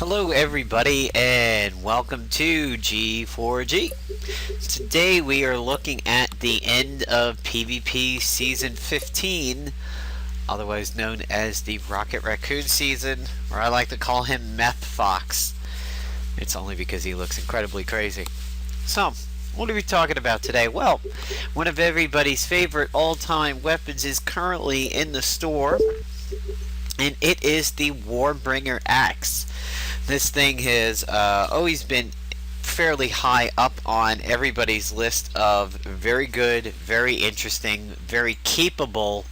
Hello everybody and welcome to G4G. Today we are looking at the end of PvP Season 15, otherwise known as the Rocket Racoon season, or I like to call him Meth Fox. It's only because he looks incredibly crazy. So, what are we talking about today? Well, one of everybody's favorite all-time weapons is currently in the store, and it is the Warbringer Axe. This thing has always been fairly high up on everybody's list of very good, very interesting, very capable,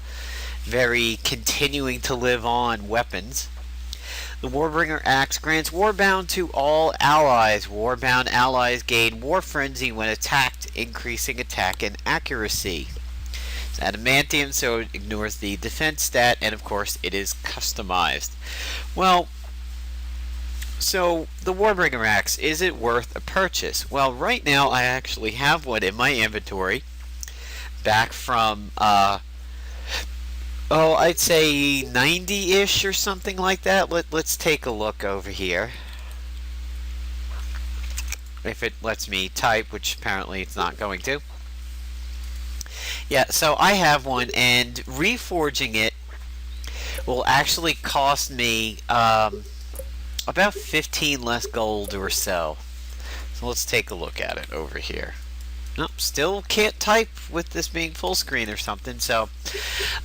very continuing to live on weapons. The Warbringer Axe grants Warbound to all allies. Warbound allies gain War Frenzy when attacked, increasing attack and accuracy. It's adamantium, so it ignores the defense stat, and of course it is customized. Well, so the Warbringer Axe, is it worth a purchase? Well, right now I actually have one in my inventory back from I'd say 90-ish or something like that. Let's take a look over here. If it lets me type, which apparently it's not going to. Yeah, so I have one, and reforging it will actually cost me about 15 less gold or so. So let's take a look at it over here. Nope, still can't type with this being full screen or something. So,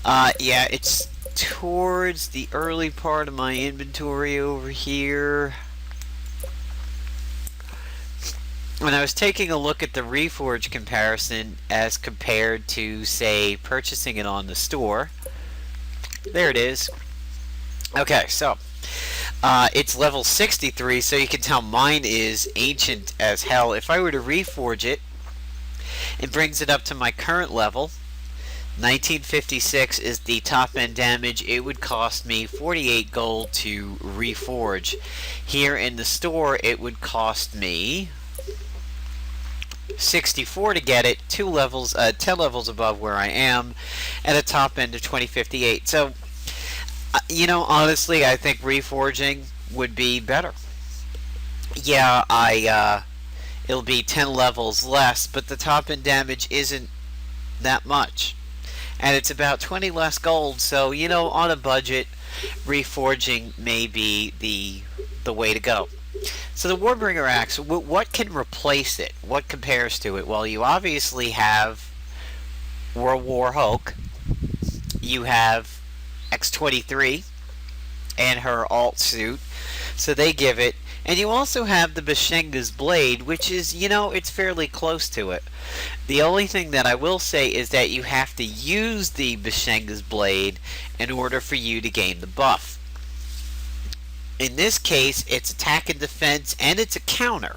yeah, it's towards the early part of my inventory over here. When I was taking a look at the Reforge comparison as compared to, say, purchasing it on the store. There it is. Okay, so it's level 63, so you can tell mine is ancient as hell. If I were to reforge it, it brings it up to my current level. 1956 is the top end damage. It would cost me 48 gold to reforge. Here in the store, it would cost me 64 to get it, 10 levels above where I am, at a top end of 2058. So, you know, honestly, I think reforging would be better. Yeah, it'll be 10 levels less, but the top end damage isn't that much. And it's about 20 less gold, so, you know, on a budget, reforging may be the way to go. So the Warbringer Axe, what can replace it? What compares to it? Well, you obviously have World War Hulk. You have X-23 and her alt suit, so they give it. And you also have the Bashenga's blade, which is, you know, it's fairly close to it. The only thing that I will say is that you have to use the Bashenga's blade in order for you to gain the buff. In this case, it's attack and defense, and it's a counter.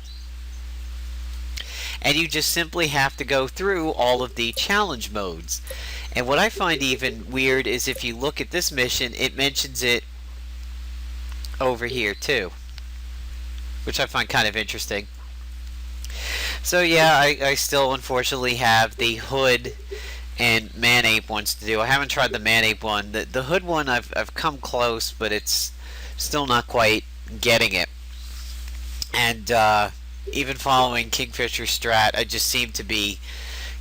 And you just simply have to go through all of the challenge modes. And what I find even weird is if you look at this mission, it mentions it over here too, which I find kind of interesting. So yeah, I still unfortunately have the Hood and Man-Ape ones to do. I haven't tried the Man-Ape one. The Hood one I've come close, but it's still not quite getting it. And even following Kingfisher's strat, I just seem to be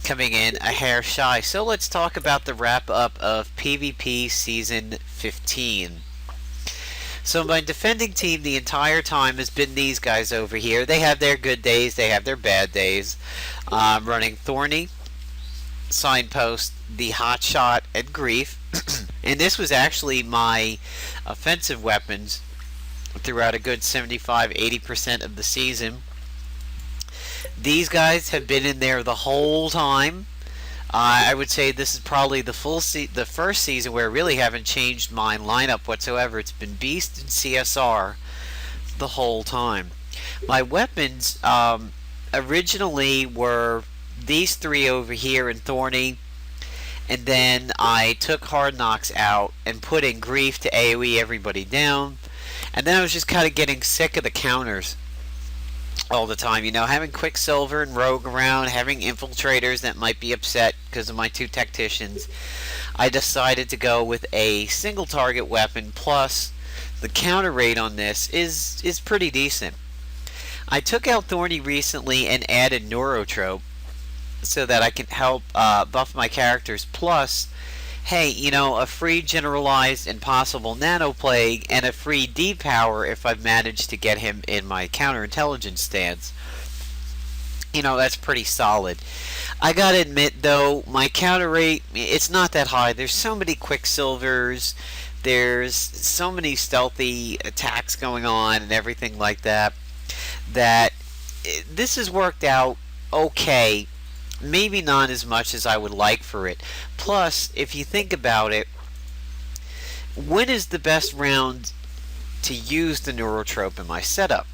coming in a hair shy. So let's talk about the wrap-up of PvP Season 15. So my defending team the entire time has been these guys over here. They have their good days, they have their bad days. Running Thorny, Signpost, the Hotshot, and Grief. And this was actually my offensive weapons throughout a good 75-80% of the season. These guys have been in there the whole time. I would say this is probably the first season where I really haven't changed my lineup whatsoever. It's been Beast and CSR the whole time. My weapons originally were these three over here in Thorny, and then I took Hard Knocks out and put in Grief to AoE everybody down, and then I was just kind of getting sick of the counters all the time, you know, having Quicksilver and Rogue around, having infiltrators that might be upset because of my two tacticians. I decided to go with a single target weapon plus the counter rate on this is pretty decent. I took out Thorny recently and added Neurotrope so that I can help buff my characters. Plus, hey, you know, a free generalized impossible nanoplague and a free D-power if I've managed to get him in my counterintelligence stance. You know, that's pretty solid. I gotta admit, though, my counter rate, it's not that high. There's so many Quicksilvers, there's so many stealthy attacks going on and everything like that, that this has worked out okay. Maybe not as much as I would like for it. Plus, if you think about it, when is the best round to use the Neurotrope in my setup?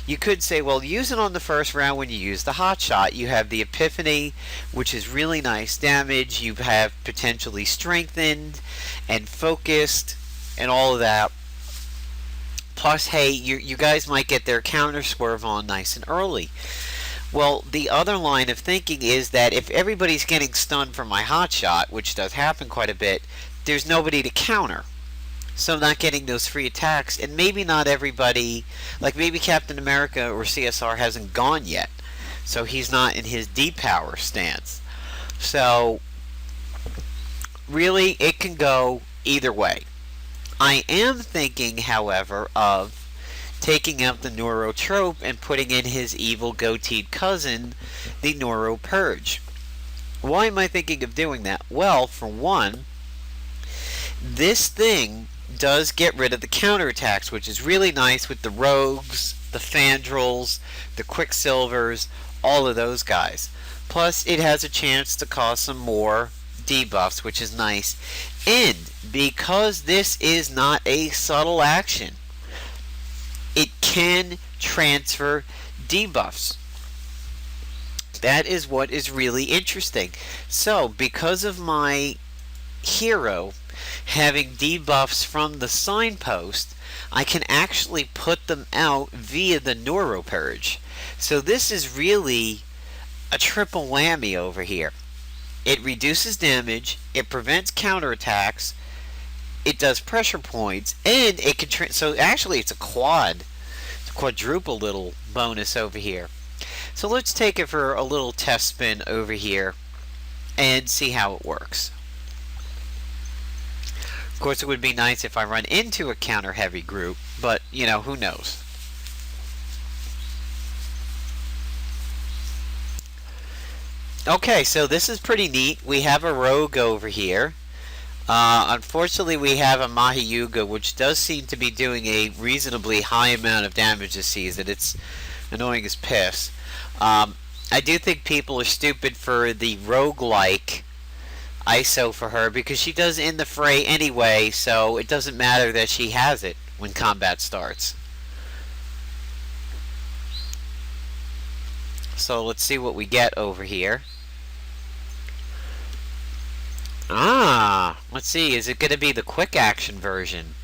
You could say, well, use it on the first round when you use the hot shot. You have the Epiphany, which is really nice damage. You have potentially strengthened and focused and all of that. Plus, hey, you guys might get their counter swerve on nice and early. Well, the other line of thinking is that if everybody's getting stunned from my hot shot, which does happen quite a bit, there's nobody to counter. So not getting those free attacks, and maybe not everybody, like maybe Captain America or CSR hasn't gone yet, so he's not in his D-power stance. So really, it can go either way. I am thinking, however, of taking out the Neurotrope and putting in his evil goateed cousin, the Neuropurge. Why am I thinking of doing that? Well, for one, this thing does get rid of the counterattacks, which is really nice with the rogues, the Fandrels, the Quicksilvers, all of those guys. Plus, it has a chance to cause some more debuffs, which is nice. And because this is not a subtle action, it can transfer debuffs. That is what is really interesting. So, because of my hero having debuffs from the signpost, I can actually put them out via the Neuropurge. So this is really a triple whammy over here. It reduces damage, it prevents counterattacks, it does pressure points, and it can so actually it's a quadruple little bonus over here. So let's take it for a little test spin over here and see how it works. Of course, it would be nice if I run into a counter heavy group, but you know, who knows. Okay, so this is pretty neat. We have a rogue over here. Unfortunately, we have a Mahiyuga, which does seem to be doing a reasonably high amount of damage this season. It's annoying as piss. I do think people are stupid for the roguelike ISO for her, because she does end the fray anyway, so it doesn't matter that she has it when combat starts. So let's see what we get over here. Let's see, is it going to be the quick action version?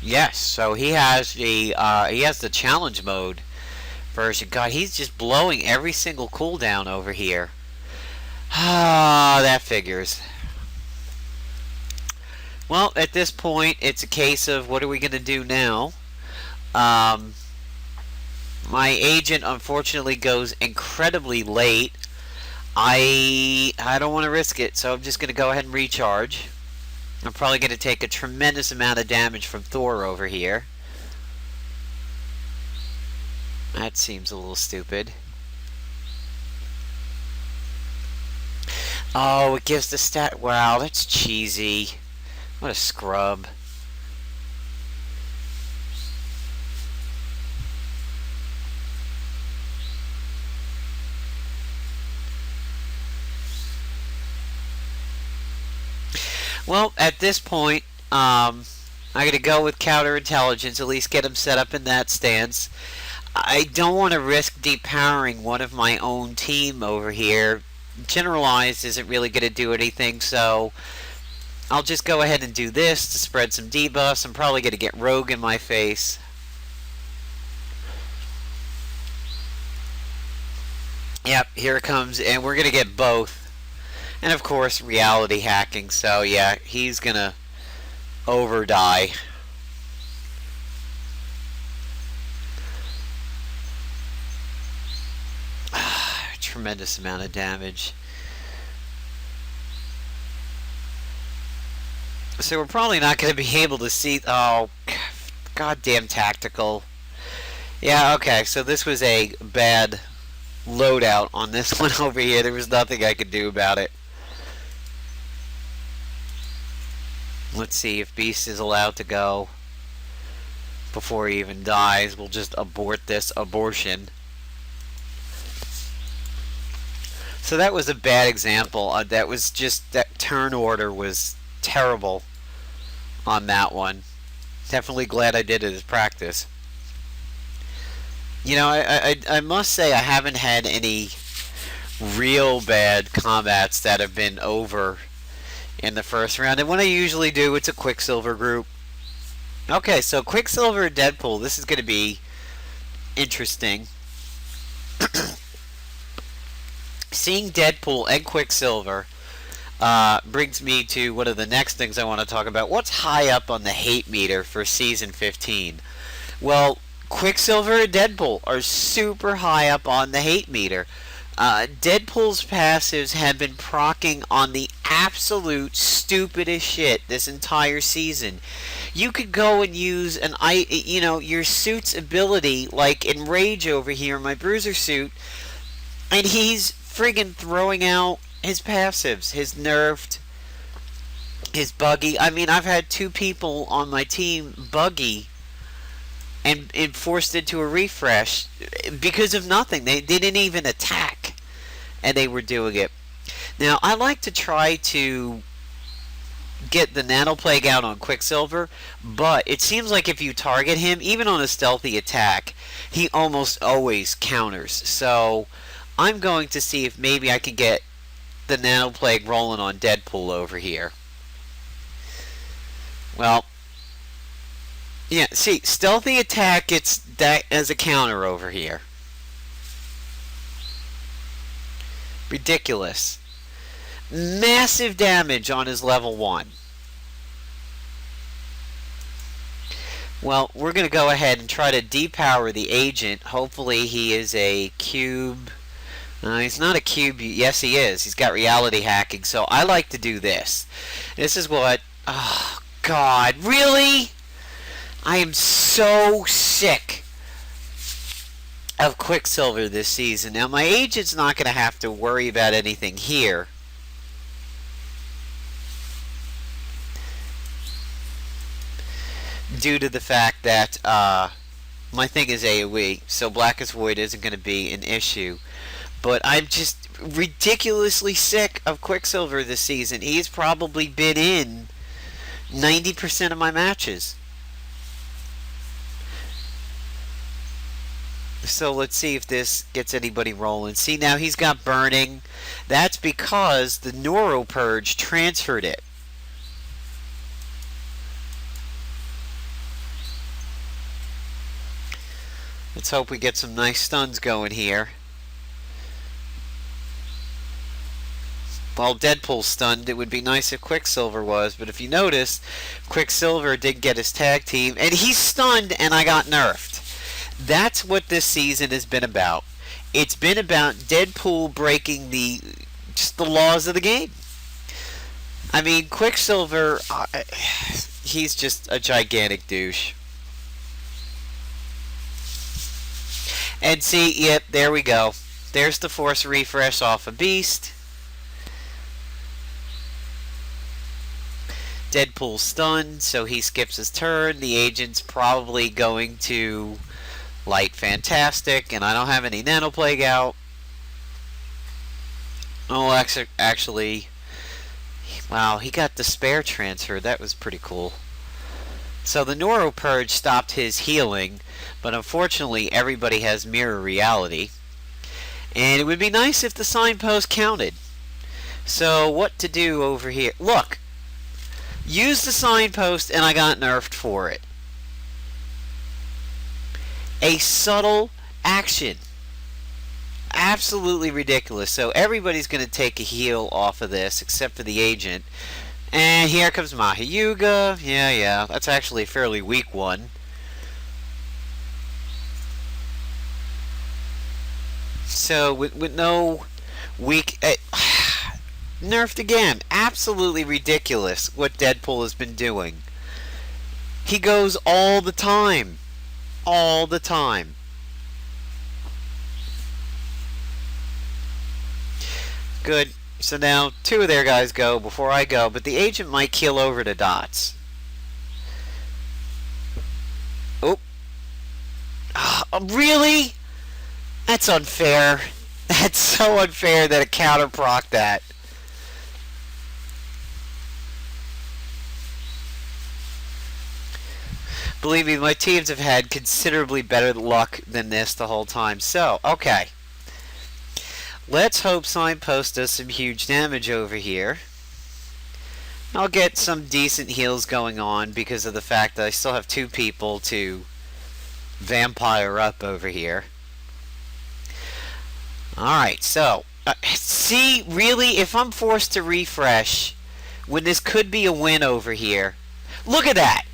Yes, so he has the challenge mode version. God, he's just blowing every single cooldown over here. That figures. Well, at this point, it's a case of what are we going to do now? My agent, unfortunately, goes incredibly late. I don't want to risk it, so I'm just going to go ahead and recharge. I'm probably going to take a tremendous amount of damage from Thor over here. That seems a little stupid. Oh, it gives the stat. Wow, that's cheesy. What a scrub. Well, at this point, I'm going to go with counterintelligence, at least get him set up in that stance. I don't want to risk depowering one of my own team over here. Generalized isn't really going to do anything, so I'll just go ahead and do this to spread some debuffs. I'm probably going to get Rogue in my face. Yep, here it comes, and we're going to get both. And of course, reality hacking, so yeah, he's going to over die. Tremendous amount of damage. So we're probably not going to be able to see... Oh, goddamn tactical. Yeah, okay, so this was a bad loadout on this one over here. There was nothing I could do about it. Let's see if Beast is allowed to go before he even dies. We'll just abort this abortion. So that was a bad example. That was just... That turn order was terrible on that one. Definitely glad I did it as practice. You know, I must say I haven't had any real bad combats that have been over in the first round. And when I usually do, it's a Quicksilver group. Okay, so Quicksilver and Deadpool. This is going to be interesting. Seeing Deadpool and Quicksilver brings me to one of the next things I want to talk about. What's high up on the hate meter for Season 15? Well, Quicksilver and Deadpool are super high up on the hate meter. Deadpool's passives have been proccing on the absolute stupidest shit this entire season. You could go and use your suit's ability, like in Rage over here, my Bruiser suit, and he's friggin' throwing out his passives, his nerfed, his buggy. I mean, I've had 2 people on my team buggy and forced into a refresh because of nothing. They didn't even attack, and they were doing it. Now, I like to try to get the Nano Plague out on Quicksilver, but it seems like if you target him, even on a stealthy attack, he almost always counters. So I'm going to see if maybe I can get the Nano Plague rolling on Deadpool over here. Well, yeah, see, stealthy attack gets that as a counter over here. Ridiculous. Massive damage on his level 1. Well, we're going to go ahead and try to depower the agent. Hopefully he is a cube. He's not a cube. Yes, he is. He's got reality hacking. So I like to do this. This is what... Oh, God. Really? I am so sick of Quicksilver this season. Now, my agent's not going to have to worry about anything here. Due to the fact that my thing is AoE, so Blackest Void isn't going to be an issue. But I'm just ridiculously sick of Quicksilver this season. He's probably been in 90% of my matches. So let's see if this gets anybody rolling. See, now he's got burning. That's because the Neuro Purge transferred it. Let's hope we get some nice stuns going here. While Deadpool's stunned, it would be nice if Quicksilver was, but if you notice, Quicksilver did get his tag team, and he's stunned, and I got nerfed. That's what this season has been about. It's been about Deadpool breaking just the laws of the game. I mean, Quicksilver, he's just a gigantic douche. And see, yep, there we go. There's the force refresh off of Beast. Deadpool's stunned, so he skips his turn. The agent's probably going to light Fantastic, and I don't have any Nano Plague out. Oh, actually, wow, he got Despair transfer. That was pretty cool. So the Neuro Purge stopped his healing, but unfortunately everybody has Mirror Reality. And it would be nice if the signpost counted. So what to do over here? Look! Use the signpost and I got nerfed for it. A subtle action. Absolutely ridiculous. So everybody's going to take a heal off of this except for the agent. And here comes Mahayuga. Yeah. That's actually a fairly weak one. So, with no weak... nerfed again. Absolutely ridiculous what Deadpool has been doing. He goes all the time. All the time. Good. So now 2 of their guys go before I go, but the agent might keel over to dots. Oh. Really? That's unfair. That's so unfair that it counter-proc that. Believe me, my teams have had considerably better luck than this the whole time. So, okay. Let's hope Signpost does some huge damage over here. I'll get some decent heals going on because of the fact that I still have 2 people to vampire up over here. Alright, so, see, really, if I'm forced to refresh when this could be a win over here, look at that!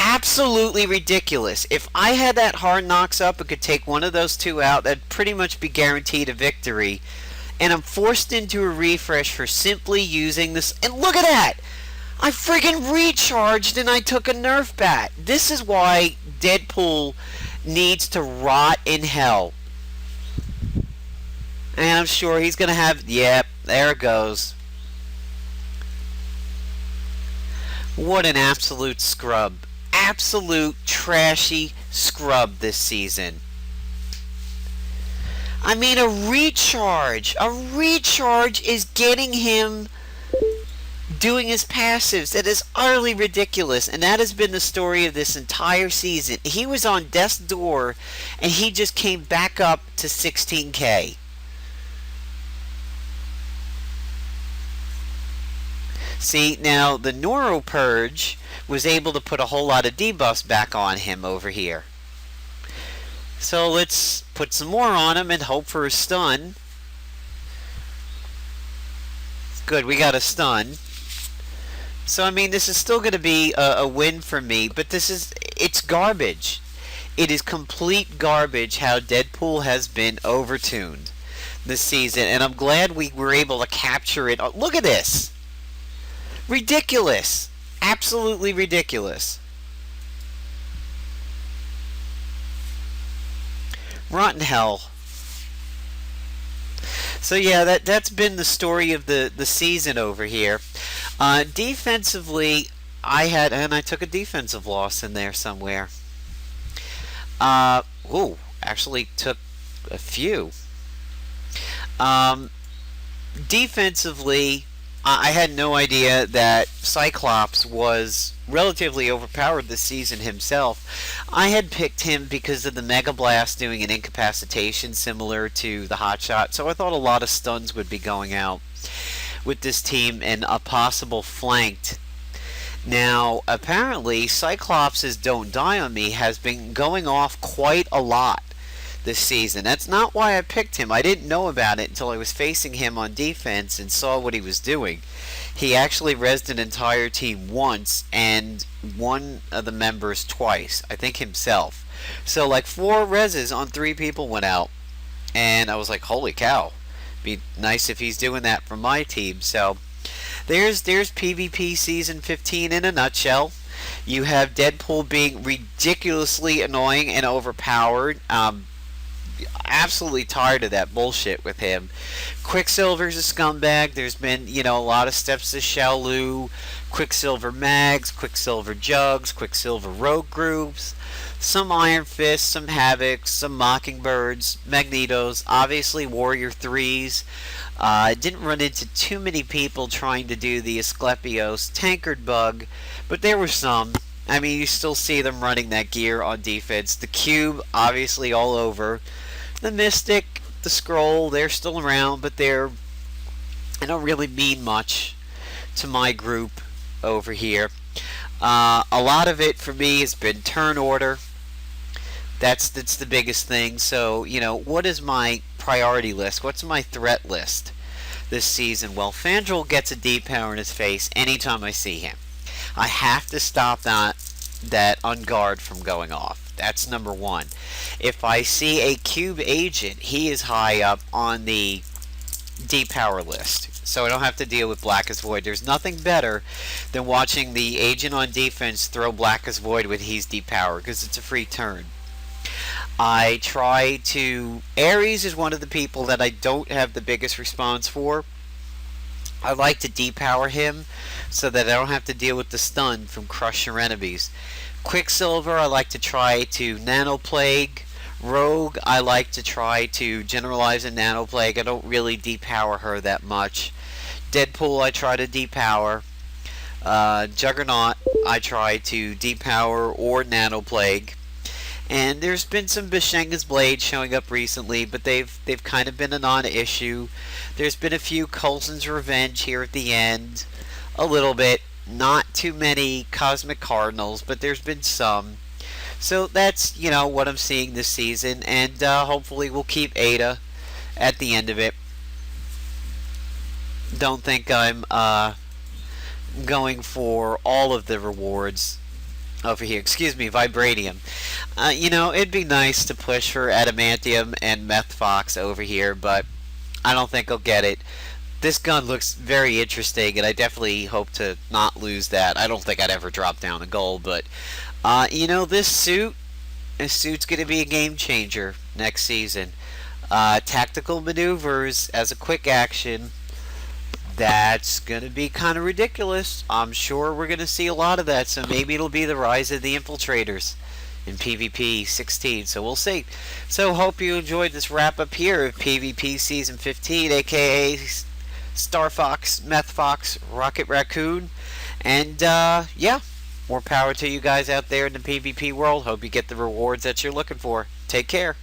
Absolutely ridiculous. If I had that hard knocks up and could take one of those 2 out, that'd pretty much be guaranteed a victory. And I'm forced into a refresh for simply using this. And look at that! I friggin' recharged and I took a nerf bat. This is why Deadpool needs to rot in hell. And I'm sure he's gonna have... Yep, there it goes. What an absolute scrub. Absolute trashy scrub this season. I mean, a recharge is getting him doing his passives. That is utterly ridiculous, and that has been the story of this entire season. He was on death's door and he just came back up to 16k. See, now the Neuro Purge was able to put a whole lot of debuffs back on him over here. So let's put some more on him and hope for a stun. Good, we got a stun. So, I mean, this is still going to be a win for me, but it's garbage. It is complete garbage how Deadpool has been overtuned this season, and I'm glad we were able to capture it. Oh, look at this! Ridiculous! Absolutely ridiculous. Rotten hell. So yeah, that's been the story of the season over here. Defensively, I took a defensive loss in there somewhere. Actually took a few. Defensively, I had no idea that Cyclops was relatively overpowered this season himself. I had picked him because of the Mega Blast doing an incapacitation similar to the Hotshot, so I thought a lot of stuns would be going out with this team and a possible flanked. Now, apparently, Cyclops' Don't Die on Me has been going off quite a lot this season. That's not why I picked him. I didn't know about it until I was facing him on defense and saw what he was doing. He actually rezzed an entire team once and one of the members twice. I think himself. So like 4 rezzes on 3 people went out. And I was like, holy cow. Be nice if he's doing that for my team. So there's PvP Season 15 in a nutshell. You have Deadpool being ridiculously annoying and overpowered. Absolutely tired of that bullshit with him. Quicksilver's a scumbag. There's been, a lot of steps to Xiaolu, Quicksilver Mags, Quicksilver Juggs, Quicksilver Rogue Groups, some Iron Fists, some Havocs, some Mockingbirds, Magnetos, obviously Warrior 3s. I didn't run into too many people trying to do the Asclepios tankard bug, but there were some. I mean, you still see them running that gear on defense. The Cube, obviously all over. The Mystic, the Scroll, they're still around, but they don't really mean much to my group over here. A lot of it for me has been turn order. That's the biggest thing. So, what is my priority list? What's my threat list? this season. Well, Fandral gets a D power in his face anytime I see him. I have to stop that on guard from going off. That's number one. If I see a cube agent, he is high up on the D power list, so I don't have to deal with Blackest Void. There's nothing better than watching the agent on defense throw Blackest Void when he's D power, because it's a free turn. I try to... Ares is one of the people that I don't have the biggest response for. I like to depower him so that I don't have to deal with the stun from crush your enemies. Quicksilver, I like to try to nanoplague. Rogue, I like to try to generalize a nanoplague. I don't really depower her that much. Deadpool, I try to depower. Juggernaut, I try to depower or nanoplague. And there's been some Bishenga's Blade showing up recently, but they've kind of been a non-issue. There's been a few Coulson's Revenge here at the end. A little bit. Not too many Cosmic Cardinals, but there's been some. So that's, what I'm seeing this season. And hopefully we'll keep Ada at the end of it. Don't think I'm going for all of the rewards over here. Excuse me, Vibranium. It'd be nice to push for Adamantium and Meth Fox over here, but I don't think I'll get it. This gun looks very interesting, and I definitely hope to not lose that. I don't think I'd ever drop down a gold, but this suit's going to be a game changer next season. Tactical maneuvers as a quick action. That's going to be kind of ridiculous. I'm sure we're going to see a lot of that, so maybe it'll be the rise of the infiltrators in PvP 16, so we'll see. So hope you enjoyed this wrap up here of PvP Season 15, aka Star Fox, Meth Fox, Rocket Racoon, and yeah, more power to you guys out there in the PvP world. Hope you get the rewards that you're looking for. Take care.